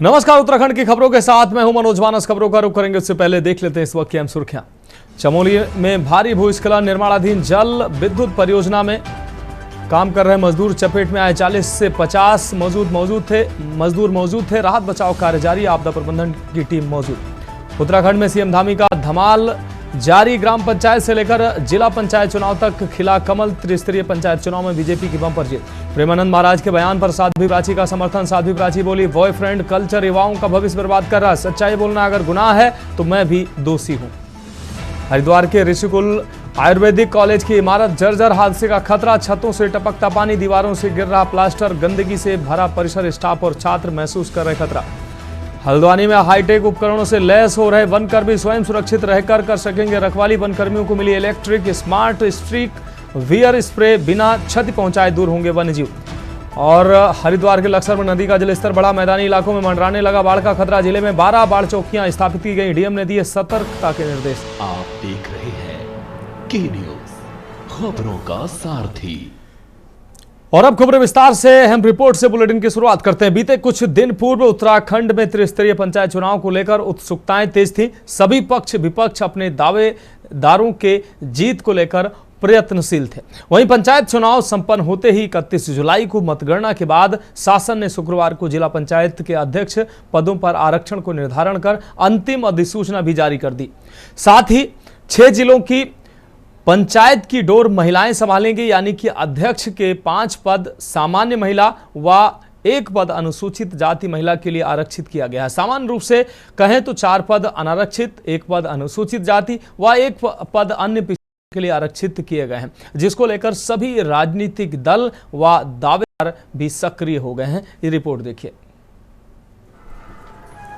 नमस्कार, उत्तराखंड की खबरों के साथ मैं हूं मनोज मानस। खबरों का रुख करेंगे उससे पहले देख लेते हैं इस वक्त की अहम सुर्खियां। चमोली में भारी भूस्खलन, निर्माणाधीन जल विद्युत परियोजना में काम कर रहे मजदूर चपेट में आए। 40 से 50 मजदूर मौजूद थे। राहत बचाव कार्य जारी, आपदा प्रबंधन की टीम मौजूद। उत्तराखंड में सीएम धामी का धमाल जारी, ग्राम पंचायत से लेकर जिला पंचायत चुनाव तक खिला कमल। त्रिस्तरीय पंचायत चुनाव में बीजेपी की बम्पर जीत। प्रेमानंद महाराज के बयान पर साध्वी प्राची का समर्थन। साध्वी प्राची बोली, बॉयफ्रेंड कल्चर युवाओं का भविष्य बर्बाद कर रहा है। सच्चाई बोलना अगर गुनाह है तो मैं भी दोषी हूं। हरिद्वार के ऋषिकुल आयुर्वेदिक कॉलेज की इमारत जर्जर, हादसे का खतरा। छतों से टपकता पानी, दीवारों से गिर रहा प्लास्टर, गंदगी से भरा परिसर। स्टाफ और छात्र महसूस कर रहे खतरा। हल्द्वानी में हाईटेक उपकरणों से लैस हो रहे वनकर्मी, स्वयं सुरक्षित रहकर कर सकेंगे रखवाली। वनकर्मियों को मिली electric smart streak wear spray, बिना क्षति पहुंचाए दूर होंगे वन्यजीव। और हरिद्वार के लक्सर में नदी का जलस्तर बढ़ा, मैदानी इलाकों में मंडराने लगा बाढ़ का खतरा। जिले में 12 बाढ़ चौकियां स्थापित की गई, डीएम ने दिए सतर्कता के निर्देश। आप देख रहे हैं के न्यूज, खबरों का सारथी। और अब खबरें विस्तार से। अहम रिपोर्ट से बुलेटिन की शुरुआत करते हैं। बीते कुछ दिन पूर्व उत्तराखंड में त्रिस्तरीय पंचायत चुनाव को लेकर उत्सुकताएं तेज थी। सभी पक्ष विपक्ष अपने दावेदारों के जीत को लेकर प्रयत्नशील थे। वहीं पंचायत चुनाव संपन्न होते ही 31 जुलाई को मतगणना के बाद शासन ने शुक्रवार को जिला पंचायत के अध्यक्ष पदों पर आरक्षण को निर्धारण कर अंतिम अधिसूचना भी जारी कर दी। साथ ही 6 जिलों की पंचायत की डोर महिलाएं संभालेंगी, यानी कि अध्यक्ष के 5 पद सामान्य महिला व 1 पद अनुसूचित जाति महिला के लिए आरक्षित किया गया है। सामान्य रूप से कहें तो 4 पद अनारक्षित, 1 पद अनुसूचित जाति व 1 पद अन्य के लिए आरक्षित किए गए हैं, जिसको लेकर सभी राजनीतिक दल व दावेदार भी सक्रिय हो गए हैं। ये रिपोर्ट देखिए।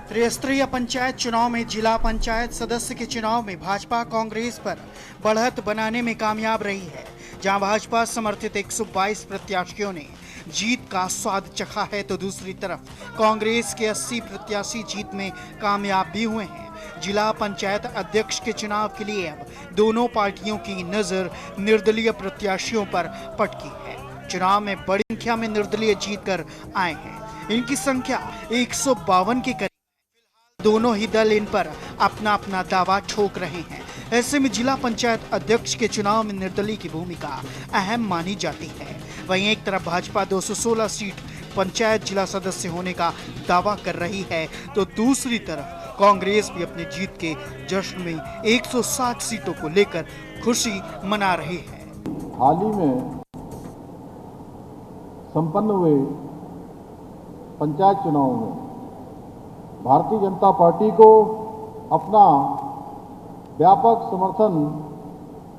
त्रिस्तरीय पंचायत चुनाव में जिला पंचायत सदस्य के चुनाव में भाजपा कांग्रेस पर बढ़त बनाने में कामयाब रही है। जहां भाजपा समर्थित 122 प्रत्याशियों ने जीत का स्वाद चखा है, तो दूसरी तरफ कांग्रेस के 80 प्रत्याशी जीत में कामयाब भी हुए हैं। जिला पंचायत अध्यक्ष के चुनाव के लिए अब दोनों पार्टियों की नजर निर्दलीय प्रत्याशियों पर पटकी है। चुनाव में बड़ी संख्या में निर्दलीय जीत कर आए हैं। इनकी संख्या 152 के करीब। दोनों ही दल इन पर अपना अपना दावा ठोक रहे हैं। ऐसे में जिला पंचायत अध्यक्ष के चुनाव में निर्दलीय की भूमिका अहम मानी जाती है। वहीं एक तरफ भाजपा 216 सीट पंचायत जिला सदस्य होने का दावा कर रही है, तो दूसरी तरफ कांग्रेस भी अपनी जीत के जश्न में 160 सीटों को लेकर खुशी मना रही है। हाल ही में संपन्न हुए पंचायत चुनाव में भारतीय जनता पार्टी को अपना व्यापक समर्थन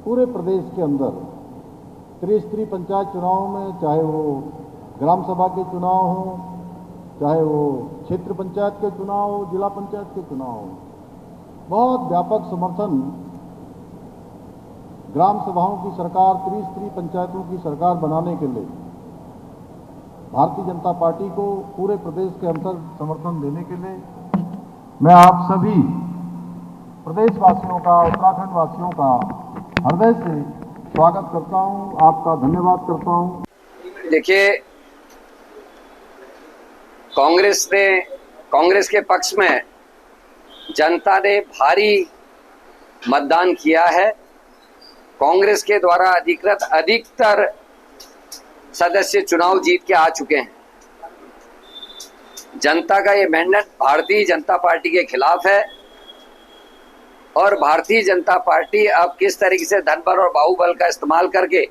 पूरे प्रदेश के अंदर त्रिस्तरीय पंचायत चुनाव में, चाहे वो ग्राम सभा के चुनाव हो, चाहे वो क्षेत्र पंचायत के चुनाव हो, जिला पंचायत के चुनाव हो, बहुत व्यापक समर्थन ग्राम सभाओं की सरकार, त्रिस्तरीय पंचायतों की सरकार बनाने के लिए भारतीय जनता पार्टी को पूरे प्रदेश के अंदर समर्थन देने के लिए मैं आप सभी प्रदेशवासियों का, उत्तराखंड वासियों का हृदय से स्वागत करता हूं, आपका धन्यवाद करता हूं। देखिए, कांग्रेस के पक्ष में जनता ने भारी मतदान किया है। कांग्रेस के द्वारा अधिकतर सदस्य चुनाव जीत के आ चुके हैं। जनता का ये मैंडेट भारतीय जनता पार्टी के खिलाफ है और भारतीय जनता पार्टी अब किस तरीके से धनबल और बाहुबल का इस्तेमाल करके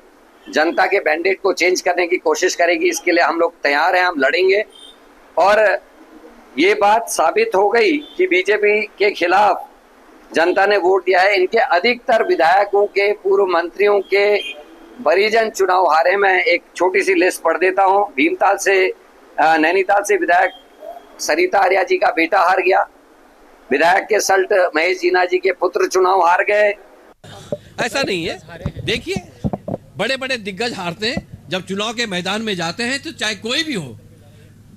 जनता के मैंडेट को चेंज करने की कोशिश करेगी, इसके लिए हम लोग तैयार हैं, हम लड़ेंगे। और ये बात साबित हो गई कि बीजेपी के खिलाफ जनता ने वोट दिया है। इनके अधिकतर विधायकों के, पूर्व मंत्रियों के परिजन चुनाव हारे। मैं एक छोटी सी लिस्ट पढ़ देता हूं। भीमताल से, नैनीताल से विधायक सरिता आर्या जी का बेटा हार गया। विधायक के सल्ट महेश जीना जी के पुत्र चुनाव हार गए। ऐसा नहीं है, देखिए बड़े बड़े दिग्गज हारते हैं। जब चुनाव के मैदान में जाते हैं तो चाहे कोई भी हो,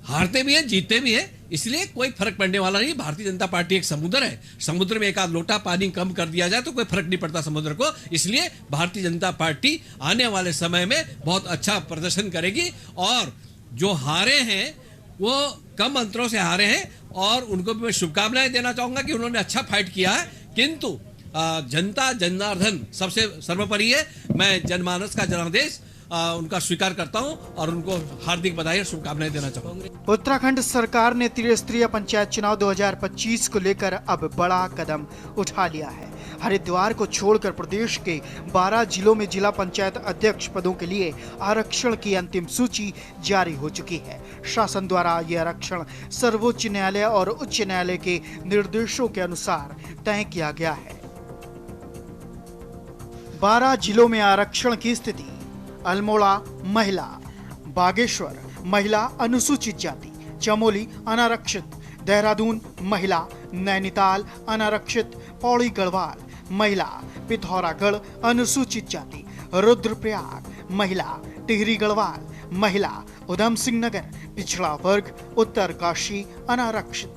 हारते भी हैं, जीतते भी हैं, इसलिए कोई फर्क पड़ने वाला नहीं। भारतीय जनता पार्टी एक समुद्र है, समुद्र में एक आध लोटा पानी कम कर दिया जाए तो कोई फर्क नहीं पड़ता समुद्र को। इसलिए भारतीय जनता पार्टी आने वाले समय में बहुत अच्छा प्रदर्शन करेगी और जो हारे हैं वो कम अंतरों से हारे हैं, और उनको भी मैं शुभकामनाएं देना चाहूंगा कि उन्होंने अच्छा फाइट किया है, किंतु जनता जनार्दन सबसे सर्वोपरि है। मैं जनमानस का जनादेश उनका स्वीकार करता हूं और उनको हार्दिक बधाई और शुभकामनाएं देना चाहूंगा। उत्तराखंड सरकार ने त्रिस्तरीय पंचायत चुनाव 2025 को लेकर अब बड़ा कदम उठा लिया है। हरिद्वार को छोड़कर प्रदेश के 12 जिलों में जिला पंचायत अध्यक्ष पदों के लिए आरक्षण की अंतिम सूची जारी हो चुकी है। शासन द्वारा यह आरक्षण सर्वोच्च न्यायालय और उच्च न्यायालय के निर्देशों के अनुसार तय किया गया है। 12 जिलों में आरक्षण की स्थिति: अल्मोड़ा महिला, बागेश्वर महिला अनुसूचित जाति, चमोली अनारक्षित, देहरादून महिला, नैनीताल अनारक्षित, पौड़ी गढ़वाल महिला, पिथौरागढ़ अनुसूचित जाति, रुद्रप्रयाग महिला, टिहरी गढ़वाल महिला, उधम सिंह नगर पिछड़ा वर्ग, उत्तरकाशी अनारक्षित।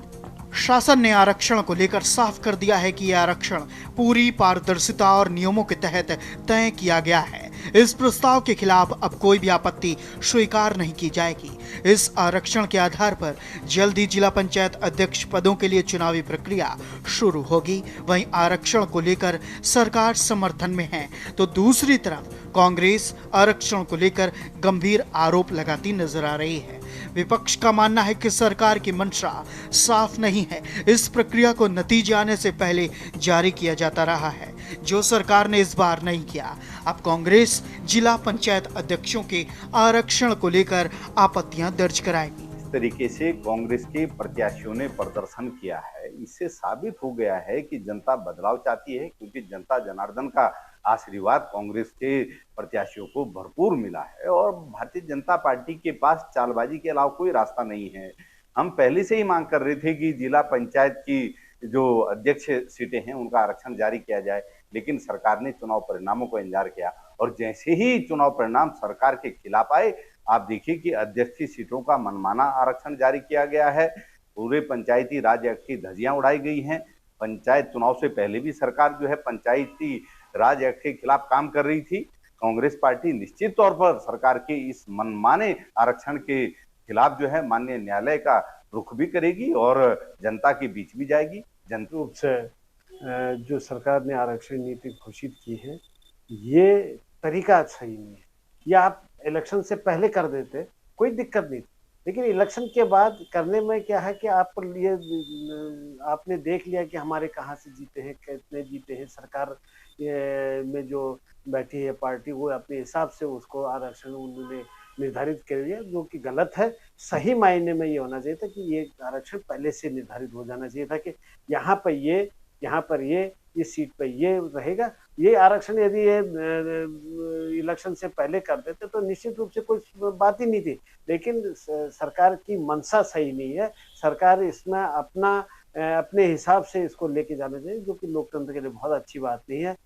शासन ने आरक्षण को लेकर साफ कर दिया है कि यह आरक्षण पूरी पारदर्शिता और नियमों के तहत तय किया गया है। इस प्रस्ताव के खिलाफ अब कोई भी आपत्ति स्वीकार नहीं की जाएगी। इस आरक्षण के आधार पर जल्द ही जिला पंचायत अध्यक्ष पदों के लिए चुनावी प्रक्रिया शुरू होगी। वहीं आरक्षण को लेकर सरकार समर्थन में है, तो दूसरी तरफ कांग्रेस आरक्षण को लेकर गंभीर आरोप लगाती नजर आ रही है। विपक्ष का मानना है कि सरकार की मंशा साफ नहीं है। इस प्रक्रिया को नतीजे आने से पहले जारी किया जाता रहा है, जो सरकार ने इस बार नहीं किया। अब कांग्रेस जिला पंचायत अध्यक्षों के आरक्षण को लेकर आपत्तियां दर्ज कराएगी। इस तरीके से कांग्रेस के प्रत्याशियों ने प्रदर्शन किया है, इससे साबित हो गया है कि जनता बदलाव चाहती है, क्योंकि जनता जनार्दन का आशीर्वाद कांग्रेस के प्रत्याशियों को भरपूर मिला है और भारतीय जनता पार्टी के पास चालबाजी के अलावा कोई रास्ता नहीं है। हम पहले से ही मांग कर रहे थे कि जिला पंचायत की जो अध्यक्ष सीटें हैं उनका आरक्षण जारी किया जाए, लेकिन सरकार ने चुनाव परिणामों को इंतजार किया और जैसे ही चुनाव परिणाम सरकार के खिलाफ आए, आप देखिए कि अध्यक्ष की सीटों का मनमाना आरक्षण जारी किया गया है। पूरे पंचायती राज एक्ट की धज्जियां उड़ाई गई हैं। पंचायत चुनाव से पहले भी सरकार जो है पंचायती राज एक्ट के खिलाफ काम कर रही थी। कांग्रेस पार्टी निश्चित तौर पर सरकार के इस मनमाने आरक्षण के खिलाफ जो है माननीय न्यायालय का रुख भी करेगी और जनता के बीच भी जाएगी। जनता रूप से जो सरकार ने आरक्षण नीति घोषित की है, ये तरीका सही नहीं है। या आप इलेक्शन से पहले कर देते कोई दिक्कत नहीं, लेकिन इलेक्शन के बाद करने में क्या है कि आपने देख लिया कि हमारे कहाँ से जीते हैं, कितने जीते हैं। सरकार में जो बैठी है पार्टी, वो अपने हिसाब से उसको आरक्षण उन्होंने निर्धारित कर लिया, जो कि गलत है। सही मायने में ये होना चाहिए था कि ये आरक्षण पहले से निर्धारित हो जाना चाहिए था कि यहाँ पर ये इस सीट पर ये रहेगा। ये आरक्षण यदि ये इलेक्शन से पहले कर देते तो निश्चित रूप से कोई बात ही नहीं थी, लेकिन सरकार की मंशा सही नहीं है। सरकार इसमें अपने हिसाब से इसको लेके जाना चाहिए, जो कि लोकतंत्र के लिए बहुत अच्छी बात नहीं है।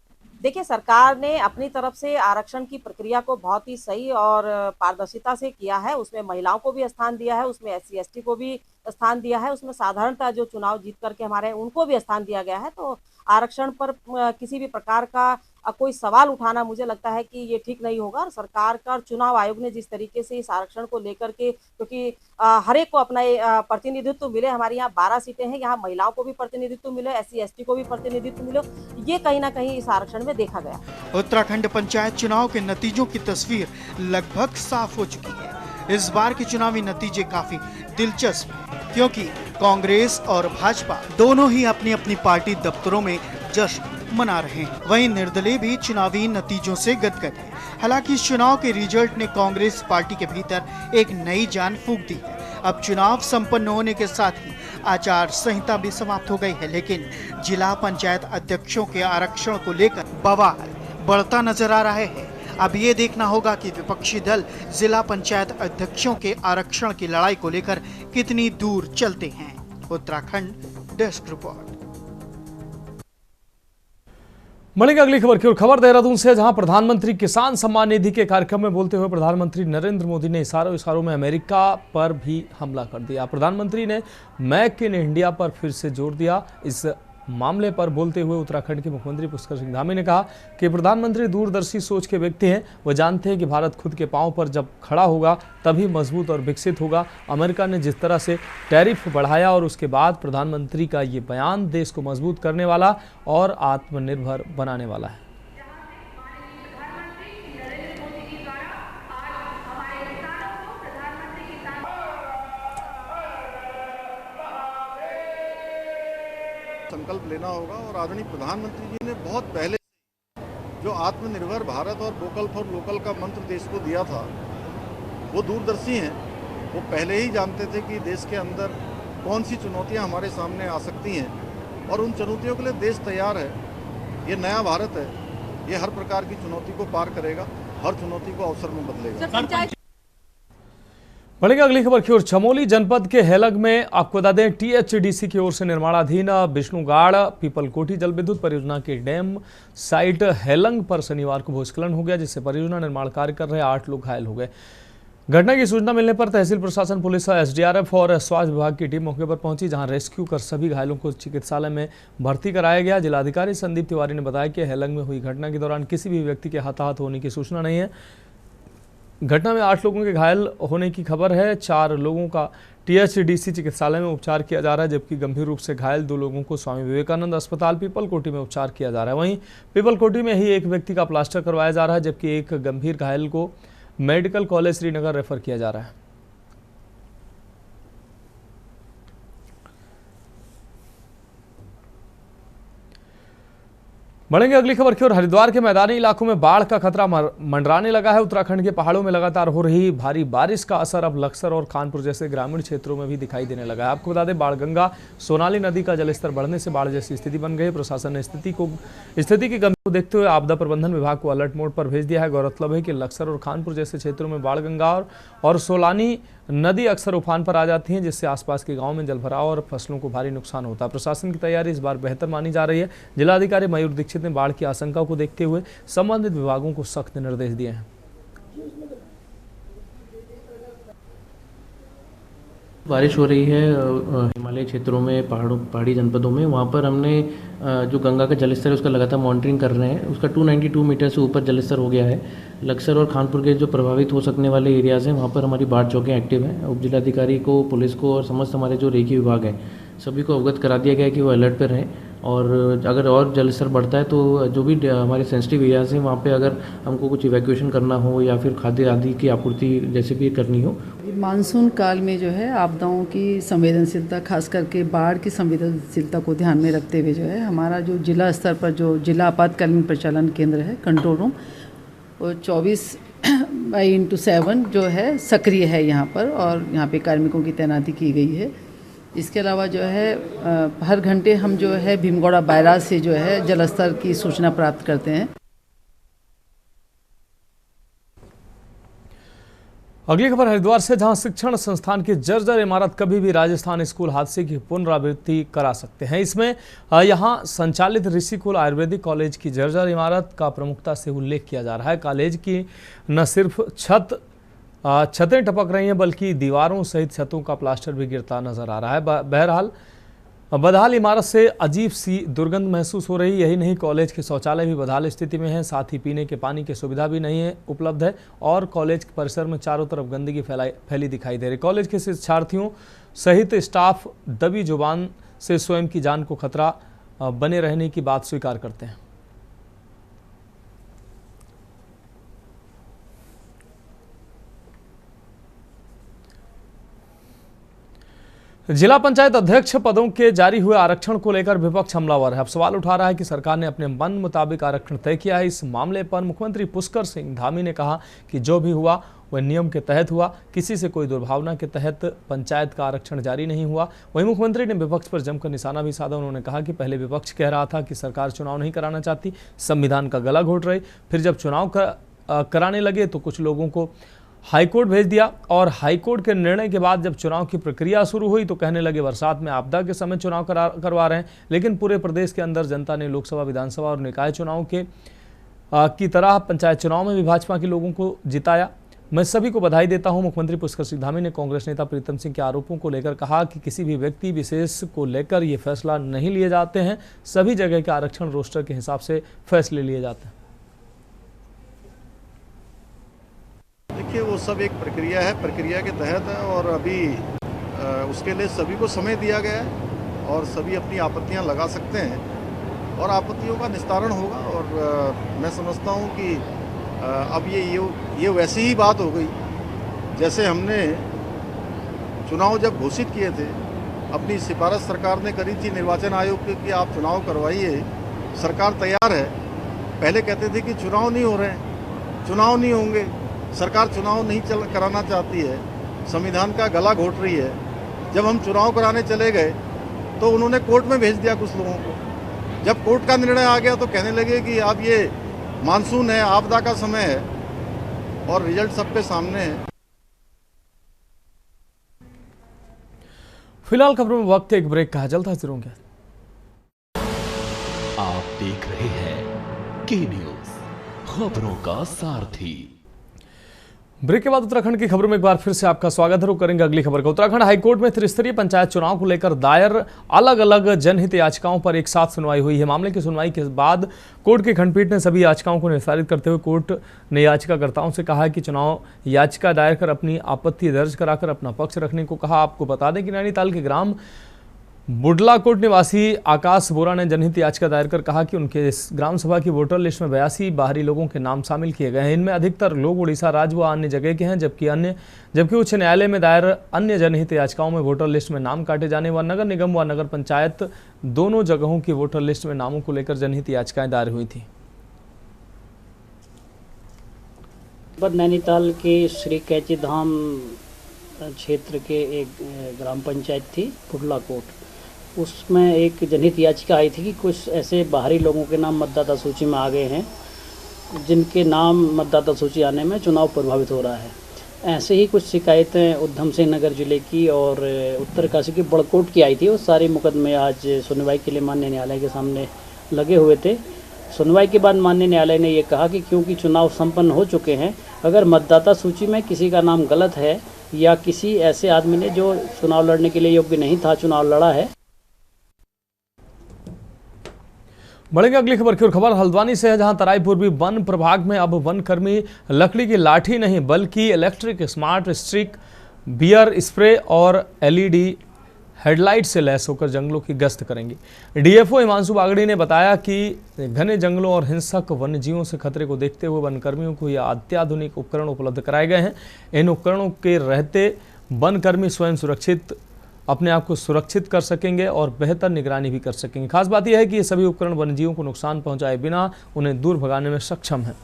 देखिए, सरकार ने अपनी तरफ से आरक्षण की प्रक्रिया को बहुत ही सही और पारदर्शिता से किया है। उसमें महिलाओं को भी स्थान दिया है, उसमें SC ST को भी स्थान दिया है, उसमें साधारणतः जो चुनाव जीत करके हमारे उनको भी स्थान दिया गया है। तो आरक्षण पर किसी भी प्रकार का कोई सवाल उठाना मुझे लगता है कि ये ठीक नहीं होगा। और सरकार का और चुनाव आयोग ने जिस तरीके से इस आरक्षण को लेकर के, क्योंकि हर एक को अपना प्रतिनिधित्व मिले, हमारे यहाँ 12 सीटें हैं, यहाँ महिलाओं को भी प्रतिनिधित्व मिले, SC ST को भी प्रतिनिधित्व मिले, ये कहीं ना कहीं इस आरक्षण में देखा गया। उत्तराखंड पंचायत चुनाव के नतीजों की तस्वीर लगभग साफ हो चुकी है। इस बार के चुनावी नतीजे काफी दिलचस्प हैं, क्योंकि कांग्रेस और भाजपा दोनों ही अपनी अपनी पार्टी दफ्तरों में जश्न मना रहे हैं। वहीं निर्दलीय भी चुनावी नतीजों से गदगद है। हालांकि इस चुनाव के रिजल्ट ने कांग्रेस पार्टी के भीतर एक नई जान फूंक दी है। अब चुनाव संपन्न होने के साथ ही आचार संहिता भी समाप्त हो गई है, लेकिन जिला पंचायत अध्यक्षों के आरक्षण को लेकर बवाल बढ़ता नजर आ रहा है। अब ये देखना होगा कि विपक्षी दल जिला पंचायत अध्यक्षों के आरक्षण की लड़ाई को लेकर कितनी दूर चलते हैं। Uttarakhand desk report. बढ़ेंगे अगली खबर की ओर। खबर देहरादून से, जहां प्रधानमंत्री किसान सम्मान निधि के कार्यक्रम में बोलते हुए प्रधानमंत्री नरेंद्र मोदी ने इशारों में अमेरिका पर भी हमला कर दिया। प्रधानमंत्री ने मेक इन इंडिया पर फिर से जोर दिया। इस मामले पर बोलते हुए उत्तराखंड के मुख्यमंत्री पुष्कर सिंह धामी ने कहा कि प्रधानमंत्री दूरदर्शी सोच के व्यक्ति हैं। वो जानते हैं कि भारत खुद के पांव पर जब खड़ा होगा तभी मजबूत और विकसित होगा। अमेरिका ने जिस तरह से टैरिफ बढ़ाया और उसके बाद प्रधानमंत्री का ये बयान देश को मजबूत करने वाला और आत्मनिर्भर बनाने वाला है। संकल्प लेना होगा और आदरणीय प्रधानमंत्री जी ने बहुत पहले जो आत्मनिर्भर भारत और वोकल फॉर लोकल का मंत्र देश को दिया था, वो दूरदर्शी हैं। वो पहले ही जानते थे कि देश के अंदर कौन सी चुनौतियां हमारे सामने आ सकती हैं और उन चुनौतियों के लिए देश तैयार है। ये नया भारत है, ये हर प्रकार की चुनौती को पार करेगा, हर चुनौती को अवसर में बदलेगा। बढ़ेंगे अगली खबर की ओर। चमोली जनपद के हेलग में आपको बता दें, टीएचडीसी की ओर से निर्माणाधीन विष्णुगाड़ पीपलकोटी जल विद्युत परियोजना के डैम साइट हेलंग पर शनिवार को भूस्खलन हो गया, जिससे परियोजना निर्माण कार्य कर रहे 8 लोग घायल हो गए। घटना की सूचना मिलने पर तहसील प्रशासन, पुलिस, एसडीआरएफ और स्वास्थ्य विभाग की टीम मौके पर पहुंची, जहां रेस्क्यू कर सभी घायलों को चिकित्सालय में भर्ती कराया गया। जिलाधिकारी संदीप तिवारी ने बताया कि हेलंग में हुई घटना के दौरान किसी भी व्यक्ति के हताहत होने की सूचना नहीं है। घटना में 8 लोगों के घायल होने की खबर है। 4 लोगों का टीएचडीसी चिकित्सालय में उपचार किया जा रहा है, जबकि गंभीर रूप से घायल 2 लोगों को स्वामी विवेकानंद अस्पताल पीपलकोटी में उपचार किया जा रहा है। वहीं पीपलकोटी में ही एक व्यक्ति का प्लास्टर करवाया जा रहा है, जबकि एक गंभीर घायल को मेडिकल कॉलेज श्रीनगर रेफर किया जा रहा है। बढ़ेंगे अगली खबर की ओर। हरिद्वार के मैदानी इलाकों में बाढ़ का खतरा मंडराने लगा है। उत्तराखंड के पहाड़ों में लगातार हो रही भारी बारिश का असर अब लक्सर और कानपुर जैसे ग्रामीण क्षेत्रों में भी दिखाई देने लगा है। आपको बता दें, बाणगंगा सोनाली नदी का जलस्तर बढ़ने से बाढ़ जैसी स्थिति बन गई। प्रशासन ने स्थिति की गंभीरता को देखते हुए आपदा प्रबंधन विभाग को अलर्ट मोड पर भेज दिया है। गौरतलब है कि लक्सर और कानपुर जैसे क्षेत्रों में बाणगंगा और सोलानी नदी अक्सर उफान पर आ जाती हैं, जिससे आसपास के गांव में जलभराव और फसलों को भारी नुकसान होता है। प्रशासन की तैयारी इस बार बेहतर मानी जा रही है। जिलाधिकारी मयूर दीक्षित ने बाढ़ की आशंका को देखते हुए संबंधित विभागों को सख्त निर्देश दिए हैं। बारिश हो रही है हिमालय क्षेत्रों में, पहाड़ी जनपदों में। वहाँ पर हमने जो गंगा का जलस्तर है उसका लगातार मॉनिटरिंग कर रहे हैं। उसका 292 मीटर से ऊपर जलस्तर हो गया है। लक्सर और कानपुर के जो प्रभावित हो सकने वाले एरियाज़ हैं वहाँ पर हमारी बाढ़ चौकियाँ एक्टिव हैं। उप जिलाधिकारी को, पुलिस को और समस्त हमारे जो रेखी विभाग हैं सभी को अवगत करा दिया गया है कि वो अलर्ट पर रहें। और अगर और जलस्तर बढ़ता है तो जो भी हमारे सेंसिटिव एरियाज़ हैं वहाँ पे अगर हमको कुछ इवैक्यूएशन करना हो या फिर खाद्य आदि की आपूर्ति जैसे भी करनी हो। मानसून काल में जो है आपदाओं की संवेदनशीलता, खास करके बाढ़ की संवेदनशीलता को ध्यान में रखते हुए जो है हमारा जो जिला स्तर पर जो जिला आपातकालीन परिचालन केंद्र है, कंट्रोल रूम, वो 24/7 जो है सक्रिय है यहाँ पर, और यहाँ पे कार्मिकों की तैनाती की गई है। इसके अलावा जो है हर घंटे हम जो है भीमगौड़ा बैराज से जो है जलस्तर की सूचना प्राप्त करते हैं। अगली खबर हरिद्वार से, जहां शिक्षण संस्थान की जर्जर इमारत कभी भी राजस्थान स्कूल हादसे की पुनरावृत्ति करा सकते हैं। इसमें यहां संचालित ऋषिकुल आयुर्वेदिक कॉलेज की जर्जर इमारत का प्रमुखता से उल्लेख किया जा रहा है। कॉलेज की न सिर्फ छतें टपक रही हैं, बल्कि दीवारों सहित छतों का प्लास्टर भी गिरता नजर आ रहा है। बहरहाल बदहाल इमारत से अजीब सी दुर्गंध महसूस हो रही। यही नहीं, कॉलेज के शौचालय भी बदहाल स्थिति में हैं, साथ ही पीने के पानी की सुविधा भी नहीं है उपलब्ध है, और कॉलेज के परिसर में चारों तरफ गंदगी फैली दिखाई दे रही। कॉलेज के शिक्षार्थियों सहित स्टाफ दबी जुबान से स्वयं की जान को खतरा बने रहने की बात स्वीकार करते हैं। जिला पंचायत अध्यक्ष पदों के जारी हुए आरक्षण को लेकर विपक्ष हमलावर है। अब सवाल उठा रहा है कि सरकार ने अपने मन मुताबिक आरक्षण तय किया है। इस मामले पर मुख्यमंत्री पुष्कर सिंह धामी ने कहा कि जो भी हुआ वह नियम के तहत हुआ, किसी से कोई दुर्भावना के तहत पंचायत का आरक्षण जारी नहीं हुआ। वहीं मुख्यमंत्री ने विपक्ष पर जमकर निशाना भी साधा। उन्होंने कहा कि पहले विपक्ष कह रहा था कि सरकार चुनाव नहीं कराना चाहती, संविधान का गला घोट रही, फिर जब चुनाव कराने लगे तो कुछ लोगों को हाईकोर्ट भेज दिया, और हाईकोर्ट के निर्णय के बाद जब चुनाव की प्रक्रिया शुरू हुई तो कहने लगे बरसात में आपदा के समय चुनाव करवा रहे हैं। लेकिन पूरे प्रदेश के अंदर जनता ने लोकसभा, विधानसभा और निकाय चुनाव की तरह पंचायत चुनाव में भी भाजपा के लोगों को जिताया। मैं सभी को बधाई देता हूं। मुख्यमंत्री पुष्कर सिंह धामी ने कांग्रेस नेता प्रीतम सिंह के आरोपों को लेकर कहा कि किसी भी व्यक्ति विशेष को लेकर ये फैसला नहीं लिए जाते हैं, सभी जगह के आरक्षण रोस्टर के हिसाब से फैसले लिए जाते हैं। देखिए, वो सब एक प्रक्रिया है, प्रक्रिया के तहत है और अभी उसके लिए सभी को समय दिया गया है और सभी अपनी आपत्तियां लगा सकते हैं और आपत्तियों का निस्तारण होगा। और मैं समझता हूं कि अब ये वैसी ही बात हो गई जैसे हमने चुनाव जब घोषित किए थे, अपनी सिफारिश सरकार ने करी थी निर्वाचन आयोग की कि आप चुनाव करवाइए, सरकार तैयार है। पहले कहते थे कि चुनाव नहीं हो रहे हैं, चुनाव नहीं होंगे, सरकार चुनाव नहीं कराना चाहती है, संविधान का गला घोट रही है। जब हम चुनाव कराने चले गए तो उन्होंने कोर्ट में भेज दिया कुछ लोगों को। जब कोर्ट का निर्णय आ गया तो कहने लगे कि अब ये मानसून है, आपदा का समय है और रिजल्ट सबके सामने है। फिलहाल खबरों में वक्त एक ब्रेक का है, जल्द हाजिर होंगे। आप देख रहे हैं के न्यूज, खबरों का सारथी। ब्रेक के बाद उत्तराखंड की खबरों में एक बार फिर से आपका स्वागत है। रुक करेंगे अगली खबर का। उत्तराखंड हाईकोर्ट में त्रिस्तरीय पंचायत चुनाव को लेकर दायर अलग अलग जनहित याचिकाओं पर एक साथ सुनवाई हुई है। मामले की सुनवाई के बाद कोर्ट की खंडपीठ ने सभी याचिकाओं को निस्तारित करते हुए कोर्ट ने याचिकाकर्ताओं से कहा कि चुनाव याचिका दायर कर अपनी आपत्ति दर्ज कराकर अपना पक्ष रखने को कहा। आपको बता दें कि नैनीताल के ग्राम बुडलाकोट निवासी आकाश बोरा ने जनहित याचिका दायर कर कहा कि उनके इस ग्राम सभा की वोटर लिस्ट में 82 बाहरी लोगों के नाम शामिल किए गए हैं। इनमें अधिकतर लोग उड़ीसा राज्य व अन्य जगह के हैं, जबकि उच्च न्यायालय में दायर अन्य जनहित याचिकाओं में वोटर लिस्ट में नाम काटे जाने व नगर निगम व नगर पंचायत दोनों जगहों की वोटर लिस्ट में नामों को लेकर जनहित याचिकाएं दायर हुई थी। नैनीताल के श्री कैची धाम क्षेत्र के एक ग्राम पंचायत थी बुडलाकोट, उसमें एक जनहित याचिका आई थी कि कुछ ऐसे बाहरी लोगों के नाम मतदाता सूची में आ गए हैं जिनके नाम मतदाता सूची आने में चुनाव प्रभावित हो रहा है। ऐसे ही कुछ शिकायतें उधम सिंह नगर जिले की और उत्तरकाशी की बड़कोट की आई थी। वो सारे मुकदमे आज सुनवाई के लिए माननीय न्यायालय के सामने लगे हुए थे। सुनवाई के बाद माननीय न्यायालय ने ये कहा कि क्योंकि चुनाव संपन्न हो चुके हैं, अगर मतदाता सूची में किसी का नाम गलत है या किसी ऐसे आदमी ने जो चुनाव लड़ने के लिए योग्य नहीं था चुनाव लड़ा है। बढ़ेंगे अगली खबर की ओर। खबर हल्द्वानी से है, जहां तराई पूर्वी वन प्रभाग में अब वन कर्मी लकड़ी की लाठी नहीं बल्कि electric smart stick, bear spray और एलईडी हेडलाइट से लैस होकर जंगलों की गश्त करेंगे। डीएफओ हिमांशु बागड़ी ने बताया कि घने जंगलों और हिंसक वन्यजीवों से खतरे को देखते हुए वन कर्मियों को यह अत्याधुनिक उपकरण उपलब्ध कराए गए हैं। इन उपकरणों के रहते वन कर्मी स्वयं अपने आप को सुरक्षित कर सकेंगे और बेहतर निगरानी भी कर सकेंगे। खास बात यह है कि ये सभी उपकरण वन्यजीवों को नुकसान पहुंचाए बिना उन्हें दूर भगाने में सक्षम हैं।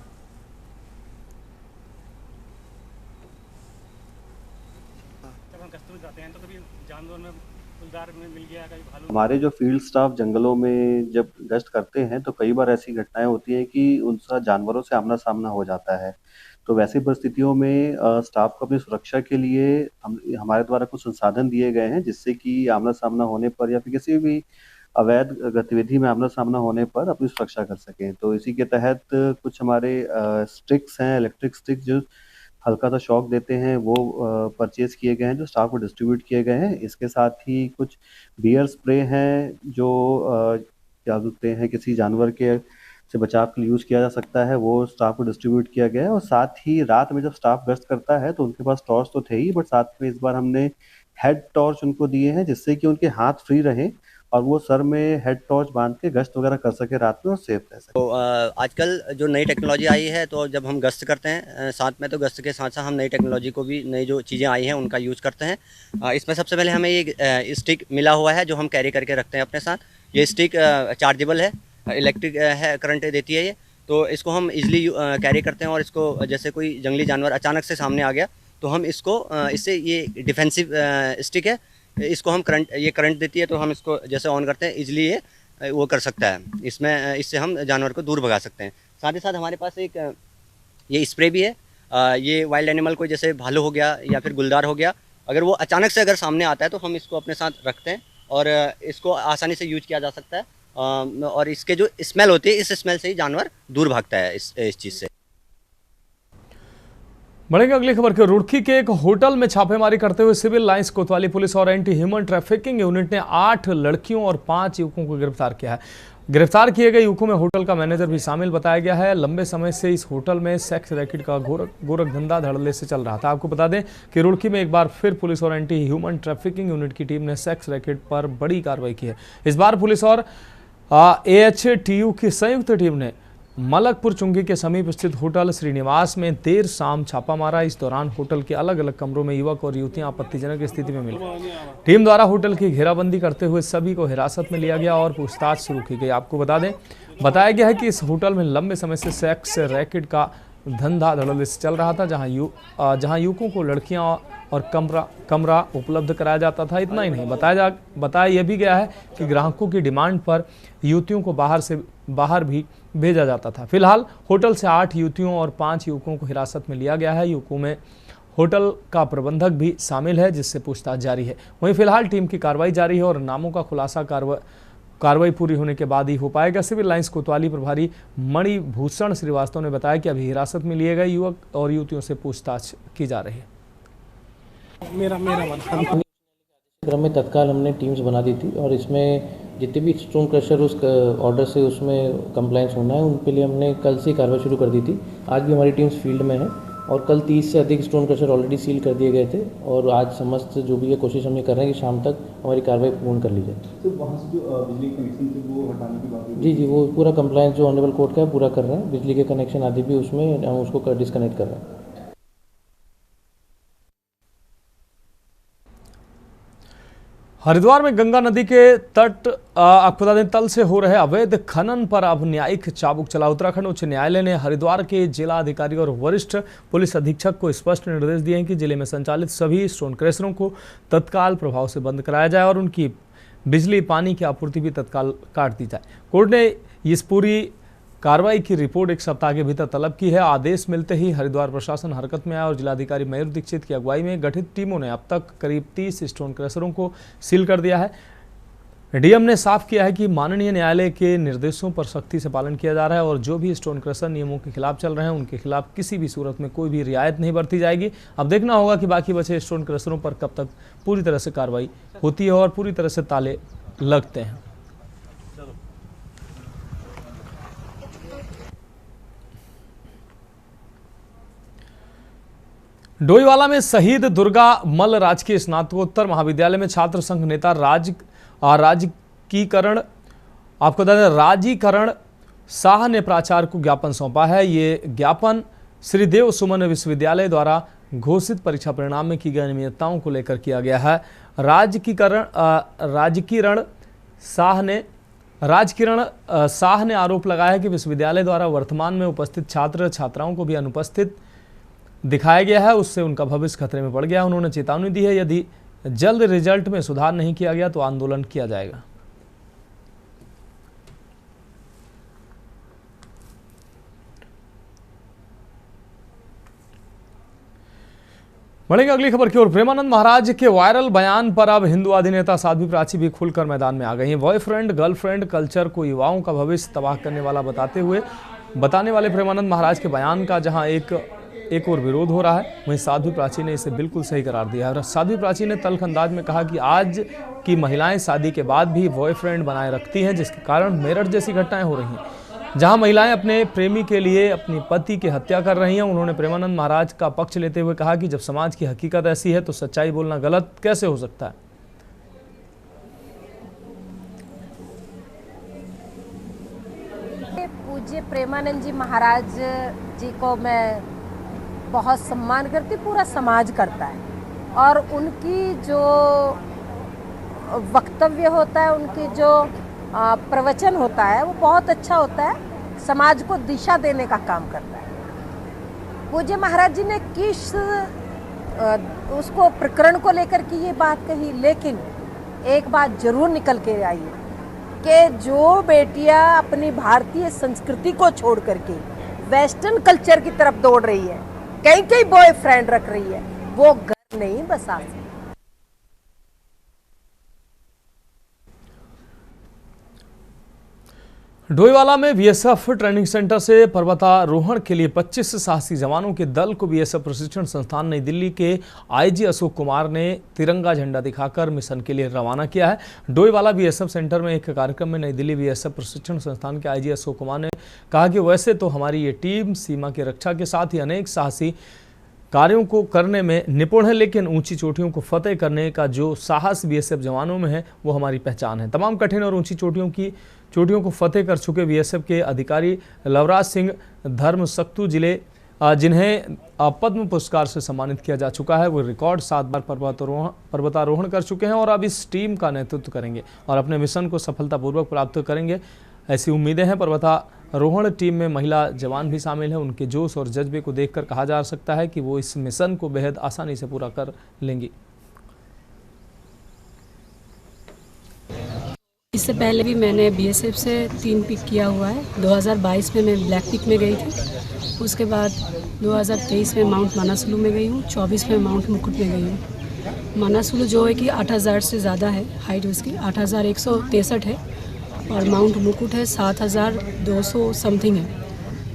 हमारे जो फील्ड स्टाफ जंगलों में जब गश्त करते हैं तो कई बार ऐसी घटनाएं होती हैं कि उनका जानवरों से आमना सामना हो जाता है। तो वैसी परिस्थितियों में स्टाफ को अपनी सुरक्षा के लिए हमारे द्वारा कुछ संसाधन दिए गए हैं जिससे कि आमना सामना होने पर या फिर किसी भी अवैध गतिविधि में आमना सामना होने पर अपनी सुरक्षा कर सकें। तो इसी के तहत कुछ हमारे स्टिक्स हैं, इलेक्ट्रिक स्टिक्स जो हल्का सा शॉक देते हैं, वो परचेज किए गए हैं जो स्टाफ को डिस्ट्रीब्यूट किए गए हैं। इसके साथ ही कुछ बियर स्प्रे हैं जो क्या बोलते हैं किसी जानवर के से बचाव के लिए यूज़ किया जा सकता है, वो स्टाफ को डिस्ट्रीब्यूट किया गया है। और साथ ही रात में जब स्टाफ गश्त करता है तो उनके पास टॉर्च तो थे ही, बट साथ में इस बार हमने हेड टॉर्च उनको दिए हैं जिससे कि उनके हाथ फ्री रहें और वो सर में हेड टॉर्च बांध के गश्त वगैरह कर सके रात में और सेफ रह सके। तो आजकल जो नई टेक्नोलॉजी आई है तो जब हम गश्त करते हैं साथ में, तो गश्त के साथ साथ हम नई टेक्नोलॉजी को भी, नई जो चीज़ें आई हैं उनका यूज़ करते हैं। इसमें सबसे पहले हमें ये स्टिक मिला हुआ है जो हम कैरी करके रखते हैं अपने साथ। ये स्टिक चार्जेबल है, इलेक्ट्रिक है, करंट देती है ये, तो इसको हम इजीली कैरी करते हैं। और इसको जैसे कोई जंगली जानवर अचानक से सामने आ गया तो हम इसको इससे, ये डिफेंसिव स्टिक है, इसको हम करंट देती है तो हम इसको जैसे ऑन करते हैं इजीली ये वो कर सकता है। इससे हम जानवर को दूर भगा सकते हैं। साथ ही साथ हमारे पास एक ये स्प्रे भी है। ये वाइल्ड एनिमल को जैसे भालू हो गया या फिर गुलदार हो गया, अगर वो अचानक से अगर सामने आता है तो हम इसको अपने साथ रखते हैं और इसको आसानी से यूज किया जा सकता है। और इसके जो स्मेल होती है, इस स्मेल से ही जानवर दूर भागता है इस चीज़ से। बढ़ेंगे अगली खबर की। रुड़की के एक होटल में छापेमारी करते हुए सिविल लाइंस कोतवाली पुलिस और एंटी ह्यूमन ट्रैफिकिंग यूनिट ने 8 लड़कियों और 5 युवकों को गिरफ्तार किया है। गिरफ्तार किए गए युवकों में होटल का मैनेजर भी शामिल बताया गया है। लंबे समय से इस होटल में सेक्स रैकेट का गोरख धंधा धड़ल्ले से चल रहा था। आपको बता दें कि रुड़की में एक बार फिर पुलिस और एंटी ह्यूमन ट्रैफिकिंग यूनिट की टीम ने सेक्स रैकेट पर बड़ी कार्रवाई की है। इस बार पुलिस और AHTU की संयुक्त टीम ने मलकपुर चुंगी के समीप स्थित होटल श्रीनिवास में देर शाम छापा मारा। इस दौरान होटल के अलग अलग कमरों में युवक और युवतियां आपत्तिजनक स्थिति में मिली। टीम द्वारा होटल की घेराबंदी करते हुए सभी को हिरासत में लिया गया और पूछताछ शुरू की गई। आपको बता दें, बताया गया है कि इस होटल में लंबे समय से सेक्स रैकेट का धंधा धड़ल्ले से चल रहा था, जहां युवकों को लड़कियां और कमरा उपलब्ध कराया जाता था। इतना ही नहीं, बताया यह भी गया है कि ग्राहकों की डिमांड पर युवतियों को बाहर भी भेजा जाता था। फिलहाल होटल से 8 युवतियों और 5 युवकों को हिरासत में लिया गया है। युवकों में होटल का प्रबंधक भी शामिल है, जिससे पूछताछ जारी है। वहीं फिलहाल टीम की कार्रवाई जारी है और नामों का खुलासा कार्रवाई पूरी होने के बाद ही हो पाएगा। सिविल लाइंस कोतवाली प्रभारी मणिभूषण श्रीवास्तव ने बताया कि अभी हिरासत में लिए गए युवक और युवतियों से पूछताछ की जा रही है। क्रम में तत्काल हमने टीम्स बना दी थी और इसमें जितने भी स्टोन क्रशर उस ऑर्डर से उसमें कंप्लायंस होना है उनके लिए हमने कल से कार्रवाई शुरू कर दी थी। आज भी हमारी टीम्स फील्ड में है और कल 30 से अधिक स्टोन क्रशर ऑलरेडी सील कर दिए गए थे और आज समस्त जो भी ये कोशिश हम ये कर रहे हैं कि शाम तक हमारी कार्रवाई पूर्ण कर ली जाए। तो वहाँ से जो बिजली कनेक्शन थे वो हटाने की बात जी वो पूरा कंप्लायंस जो ऑनरेबल कोर्ट का है पूरा कर रहे हैं। बिजली के कनेक्शन आदि भी उसमें हम उसको डिस्कनेक्ट कर रहे हैं। हरिद्वार में गंगा नदी के तट आपको बता दें तल से हो रहे अवैध खनन पर अब न्यायिक चाबुक चला। उत्तराखंड उच्च न्यायालय ने हरिद्वार के जिला अधिकारी और वरिष्ठ पुलिस अधीक्षक को स्पष्ट निर्देश दिए हैं कि जिले में संचालित सभी स्टोन क्रशरों को तत्काल प्रभाव से बंद कराया जाए और उनकी बिजली पानी की आपूर्ति भी तत्काल काट दी जाए। कोर्ट ने इस पूरी कार्रवाई की रिपोर्ट 1 सप्ताह के भीतर तलब की है। आदेश मिलते ही हरिद्वार प्रशासन हरकत में आया और जिलाधिकारी मयूर दीक्षित की अगुवाई में गठित टीमों ने अब तक करीब 30 स्टोन क्रशरों को सील कर दिया है। डीएम ने साफ किया है कि माननीय न्यायालय के निर्देशों पर सख्ती से पालन किया जा रहा है और जो भी स्टोन क्रशर नियमों के खिलाफ चल रहे हैं उनके खिलाफ किसी भी सूरत में कोई भी रियायत नहीं बरती जाएगी। अब देखना होगा कि बाकी बचे स्टोन क्रशरों पर कब तक पूरी तरह से कार्रवाई होती है और पूरी तरह से ताले लगते हैं। डोईवाला में शहीद दुर्गा मल्ल राजकीय स्नातकोत्तर महाविद्यालय में छात्र संघ नेता राजीकरण शाह ने प्राचार्य को ज्ञापन सौंपा है। ये ज्ञापन श्री देव सुमन विश्वविद्यालय द्वारा घोषित परीक्षा परिणाम में की गई अनियमितताओं को लेकर किया गया है। राजकिरण शाह ने आरोप लगाया है कि विश्वविद्यालय द्वारा वर्तमान में उपस्थित छात्र छात्राओं को भी अनुपस्थित दिखाया गया है, उससे उनका भविष्य खतरे में पड़ गया है। उन्होंने चेतावनी दी है, यदि जल्द रिजल्ट में सुधार नहीं किया गया तो आंदोलन किया जाएगा। बढ़ेंगे अगली खबर की ओर। प्रेमानंद महाराज के वायरल बयान पर अब हिंदू अधिनेता साध्वी प्राची भी खुलकर मैदान में आ गई हैं। बॉयफ्रेंड गर्लफ्रेंड कल्चर को युवाओं का भविष्य तबाह करने वाला बताने वाले प्रेमानंद महाराज के बयान का जहां एक और विरोध हो रहा है, वहीं साध्वी प्राची ने इसे बिल्कुल सही करार दिया है। साध्वी प्राची ने तल्ख अंदाज में कहा कि आज की महिलाएं शादी के बाद भी बॉयफ्रेंड बनाए रखती हैं, जिसके कारण मेरठ जैसी घटनाएं हो रही हैं, जहां महिलाएं अपने प्रेमी के लिए अपनी पति की हत्या कर रही हैं। उन्होंने प्रेमानंद महाराज का पक्ष लेते हुए कहा कि जब समाज की हकीकत ऐसी है तो सच्चाई बोलना गलत कैसे हो सकता है। पूज्य प्रेमानंद जी महाराज जी को मैं बहुत सम्मान करती, पूरा समाज करता है और उनकी जो वक्तव्य होता है, उनकी जो प्रवचन होता है वो बहुत अच्छा होता है, समाज को दिशा देने का काम करता है। पूज्य महाराज जी ने किस उसको प्रकरण को लेकर की ये बात कही, लेकिन एक बात जरूर निकल के आई है कि जो बेटियां अपनी भारतीय संस्कृति को छोड़ करके वेस्टर्न कल्चर की तरफ दौड़ रही है, कई बॉयफ्रेंड रख रही है, वो घर नहीं बसा सकती। डोईवाला में बीएसएफ ट्रेनिंग सेंटर से पर्वतारोहण के लिए 25 साहसी जवानों के दल को बीएसएफ प्रशिक्षण संस्थान नई दिल्ली के आईजी अशोक कुमार ने तिरंगा झंडा दिखाकर मिशन के लिए रवाना किया है। डोईवाला बीएसएफ सेंटर में एक कार्यक्रम में नई दिल्ली बीएसएफ प्रशिक्षण संस्थान के आईजी अशोक कुमार ने कहा कि वैसे तो हमारी ये टीम सीमा की रक्षा के साथ ही अनेक साहसी कार्यों को करने में निपुण है, लेकिन ऊंची चोटियों को फतेह करने का जो साहस बीएसएफ जवानों में है वो हमारी पहचान है। तमाम कठिन और ऊंची चोटियों को फतेह कर चुके बीएसएफ के अधिकारी लवराज सिंह धर्मसक्तू जिले जिन्हें पद्म पुरस्कार से सम्मानित किया जा चुका है, वो रिकॉर्ड 7 बार पर्वतारोहण कर चुके हैं और अब इस टीम का नेतृत्व करेंगे और अपने मिशन को सफलतापूर्वक प्राप्त करेंगे, ऐसी उम्मीदें हैं। पर्वतारोहण टीम में महिला जवान भी शामिल हैं। उनके जोश और जज्बे को देखकर कहा जा सकता है कि वो इस मिशन को बेहद आसानी से पूरा कर लेंगी। इससे पहले भी मैंने बीएसएफ से 3 पिक किया हुआ है। 2022 में मैं ब्लैक पिक में गई थी, उसके बाद 2023 में माउंट मानासुलू में गई हूँ, 24 में माउंट मुकुट में गई हूँ। मानासुलू जो है कि 8000 से ज़्यादा है, हाइट उसकी 8163 है और माउंट मुकुट है 7200 समथिंग है।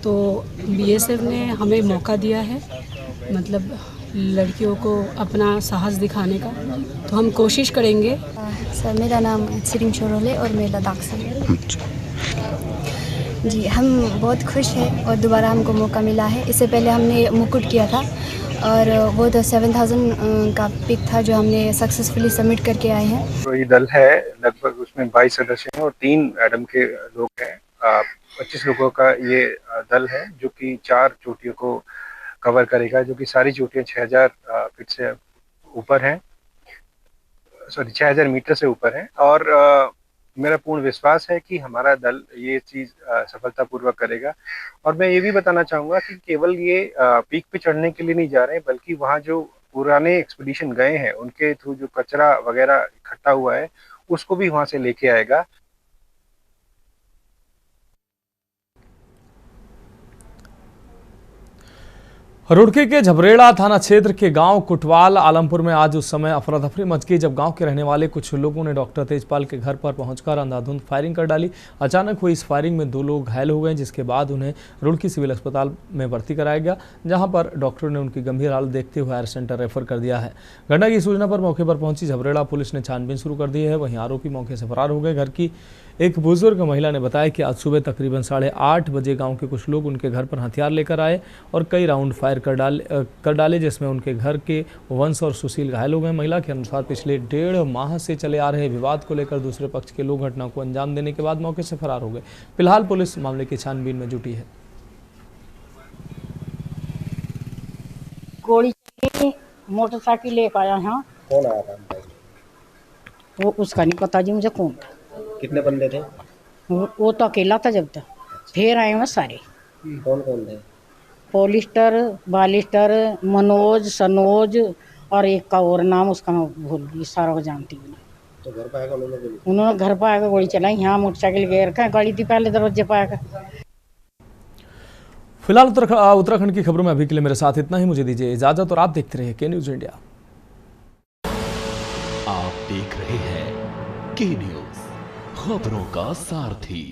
तो बीएसएफ ने हमें मौका दिया है, मतलब लड़कियों को अपना साहस दिखाने का, तो हम कोशिश करेंगे। सर मेरा नाम सिरिंग शोरोल है और मैं लद्दाख से हूँ। जी हम बहुत खुश हैं और दोबारा हमको मौका मिला है। इससे पहले हमने मुकुट किया था और वो तो 7000 का पिक था जो हमने सक्सेसफुली सबमिट करके आए हैं। तो ये दल है लगभग, उसमें 22 सदस्य हैं और 3 एडम के लोग हैं। 25 लोगों का ये दल है जो कि 4 चोटियों को कवर करेगा, जो कि सारी चोटियाँ 6000 फीट से ऊपर हैं, 6000 मीटर से ऊपर हैं। और मेरा पूर्ण विश्वास है कि हमारा दल ये चीज़ सफलतापूर्वक करेगा। और मैं ये भी बताना चाहूँगा कि केवल ये पीक पे चढ़ने के लिए नहीं जा रहे हैं, बल्कि वहाँ जो पुराने एक्सपीडिशन गए हैं उनके थ्रू जो कचरा वगैरह इकट्ठा हुआ है उसको भी वहाँ से लेके आएगा। रुड़की के झबरेड़ा थाना क्षेत्र के गांव कुटवाल आलमपुर में आज उस समय अफरा तफरी मच गई जब गांव के रहने वाले कुछ लोगों ने डॉक्टर तेजपाल के घर पर पहुंचकर अंधाधुंध फायरिंग कर डाली। अचानक हुई इस फायरिंग में 2 लोग घायल हो गए, जिसके बाद उन्हें रुड़की सिविल अस्पताल में भर्ती कराया गया, जहां पर डॉक्टर ने उनकी गंभीर हालत देखते हुए हायर सेंटर रेफर कर दिया है। घटना की सूचना पर मौके पर पहुंची झबरेड़ा पुलिस ने छानबीन शुरू कर दी है। वहीं आरोपी मौके से फरार हो गए। घर की एक बुजुर्ग महिला ने बताया कि आज सुबह तकरीबन 8:30 बजे गांव के कुछ लोग उनके घर पर हथियार लेकर आए और कई राउंड फायर कर डाले जिसमें उनके घर के वंश और सुशील घायल हो गए। महिला के अनुसार पिछले 1.5 माह से चले आ रहे विवाद को लेकर दूसरे पक्ष के लोग घटना को अंजाम देने के बाद मौके से फरार हो गए। फिलहाल पुलिस मामले की छानबीन में जुटी है। गोली मोटरसाइकिल लेकर आया यहाँ। कौन आया था? वो उसका नहीं पता जी मुझे कौन था। कितने बंदे थे? वो तो अकेला था जब तक। फिर आए हुए सारे। कौन कौन थे? पॉलिस्टर, बालिस्टर, मनोज, सनोज और एक का और नाम उसका मैं भूल गई, सारा को जानती हूँ। तो घर पर आएगा उन्होंने घर पर आकर गोली चलाई। यहाँ मोटरसाइकिल घेर कर गाड़ी थी पहले दरवाजे पर आकर। फिलहाल उत्तराखंड की खबरों में अभी के लिए मेरे साथ इतना ही। मुझे दीजिए इजाजत और आप देखते रहिए के न्यूज इंडिया। आप देख रहे हैं के न्यूज, खबरों का सारथी।